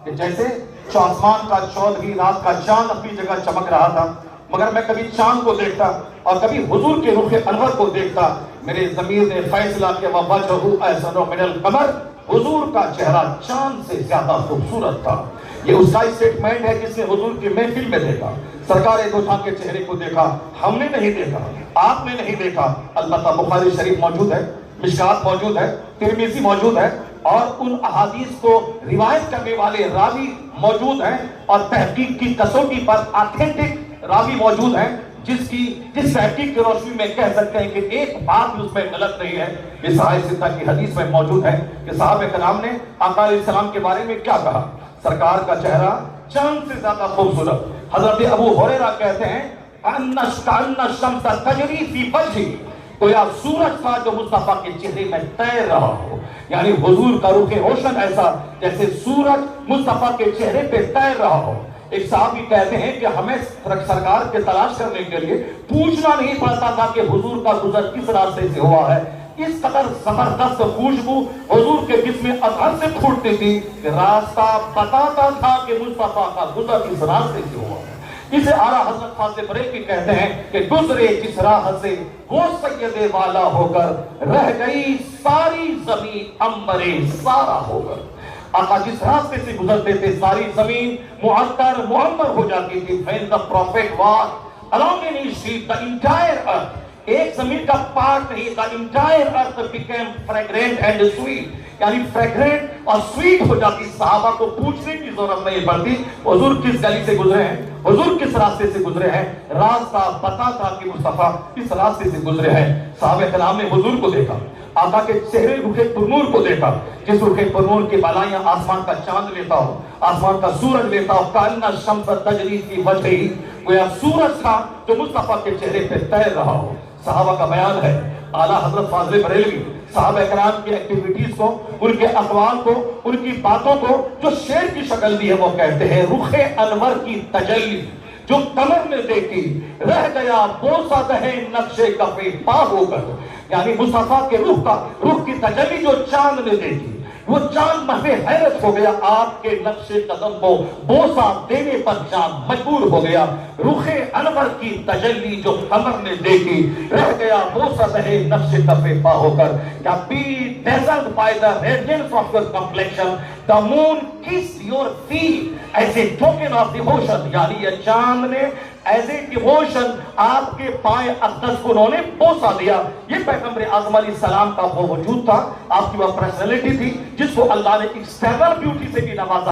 کہ جیسے آسمان کا چودھری رات کا چاند اپنی جگہ چمک رہا تھا، مگر میں کبھی چاند کو دیکھتا اور کبھی حضور کے رخ انور کو دیکھتا، میرے ضمیر نے فیصلہ کیا وَوَجْهُ أَحْسَنُ مِنَ الْقَمَرِ، حضور کا چہرہ چاند سے زیادہ خوبصورت تھا۔ یہ اس کا اسٹیٹمنٹ ہے جس نے حضور کی محفل میں دیکھا، سرکار دو جہاں کے چہرے کو دیکھا، ہم نے نہیں دیکھا، آپ نے نہیں دیکھا۔ البتہ بخاری شریف موجود ہے، مشکات موجود ہے، ترمذی موجود ہے، اور ان احادیث کو روایت کرنے والے راوی موجود ہیں، اور تحقیق کی کسوٹی پر آتھینٹک راوی موجود ہیں، جس تحقیق کی روشنی میں کہہ سکتے ہیں کہ ایک بات بھی اس میں غلط نہیں ہے۔ اس صحیح ستہ کی حدیث میں موجود ہے کہ صحابہ کرام نے آقا علیہ السلام کے بارے میں کیا کہا، سرکار کا چہرہ چاند سے زیادہ خوبصورت۔ حضرت ابو ہریرہ کہتے ہیں ان الشمس تجری فی وجہہ، گویا سورج تھا جو مصطفیٰ کے چہرے میں تیر رہا ہو، یعنی حضور کا رخ روشن ایسا جیسے سورج مصطفیٰ کے چہرے پہ تیر رہا ہو۔ ایک صحابی کہتے ہیں کہ ہمیں سرکار کے تلاش کرنے کے لیے پوچھنا نہیں پڑتا تھا کہ حضور کا گزر کس راستے سے ہوا ہے، اس قدر زبردست خوشبو حضور کے جسم اطہر سے پھوٹتی تھی کہ راستہ بتاتا تھا کہ مصطفیٰ کا گزر اس راستے سے ہوا ہے۔ اسے اعلیٰ حضرت فاضل بریلوی کہتے ہیں کہ گزرے جس راہ سے وہ سید والا ہو کر، رہ گئی ساری زمین عنبر سارا ہو کر۔ آقا جس راستے سے گزرتے تھے ساری زمین معطر معمر ہو جاتی تھی۔ when the prophet walked along any street, the entire earth، ایک زمین کا پارٹ نہیں، the entire earth became fragrant and sweet، یعنی fragrant اور sweet ہو جاتی۔ صحابہ کو پوچھنے کی ضرورت نہیں پڑتی حضور کس گلی سے گزرے ہیں، حضور کس راستے سے گزرے ہیں، راستہ بتاتا کہ مصطفیٰ کس راستے سے گزرے ہیں۔ صحابہ کرام نے حضور کو دیکھا، آقا کے چہرے رخ پرنور کو دیکھا، جس رخ پرنور کی بالائیاں آسمان کا چاند لیتا ہو، آسمان کا سورج لیتا ہو۔ کأن الشمس تجری فی وجہہ، گویا سورج تھا جو مصطفیٰ کے چہرے پہ تیر رہا ہو۔ صحابہ کا بیان ہے، اعلیٰ حضرت فاضل بریلوی صحابہ کرام کی ایکٹیویٹیز کو، ان کے اقوال کو، ان کی باتوں کو جو شعر کی شکل دی ہے، وہ کہتے ہیں رخ انور کی تجلی جو قمر نے دیکھی، رہ گیا بوسہ دہے نقش کف پا ہو کر، یعنی مصطفیٰ کے روح کی تجلی جو چاند نے دیکھی، وہ چاند محو حیرت ہو گیا، آپ کے نقش قدم کو بوسہ دینے پر چاند مجبور ہو گیا۔ رخ انور کی تجلی جو قمر نے دیکھی، رہ گیا بوسہ دہے نقش کف پا ہو کر۔ یا be dazzled by the radiance of your complexion, the moon kissed your feet as a token of devotion، یعنی یہ چاند نے ایز اے ڈیووشن آپ کے پائے اقدس کو انہوں نے بوسہ دیا۔ یہ پیغمبر اعظم علیہ السلام کا وہ وجود تھا، آپ کی وہ پرسنالٹی تھی جس کو اللہ نے ایکسٹرنل بیوٹی سے بھی نوازا۔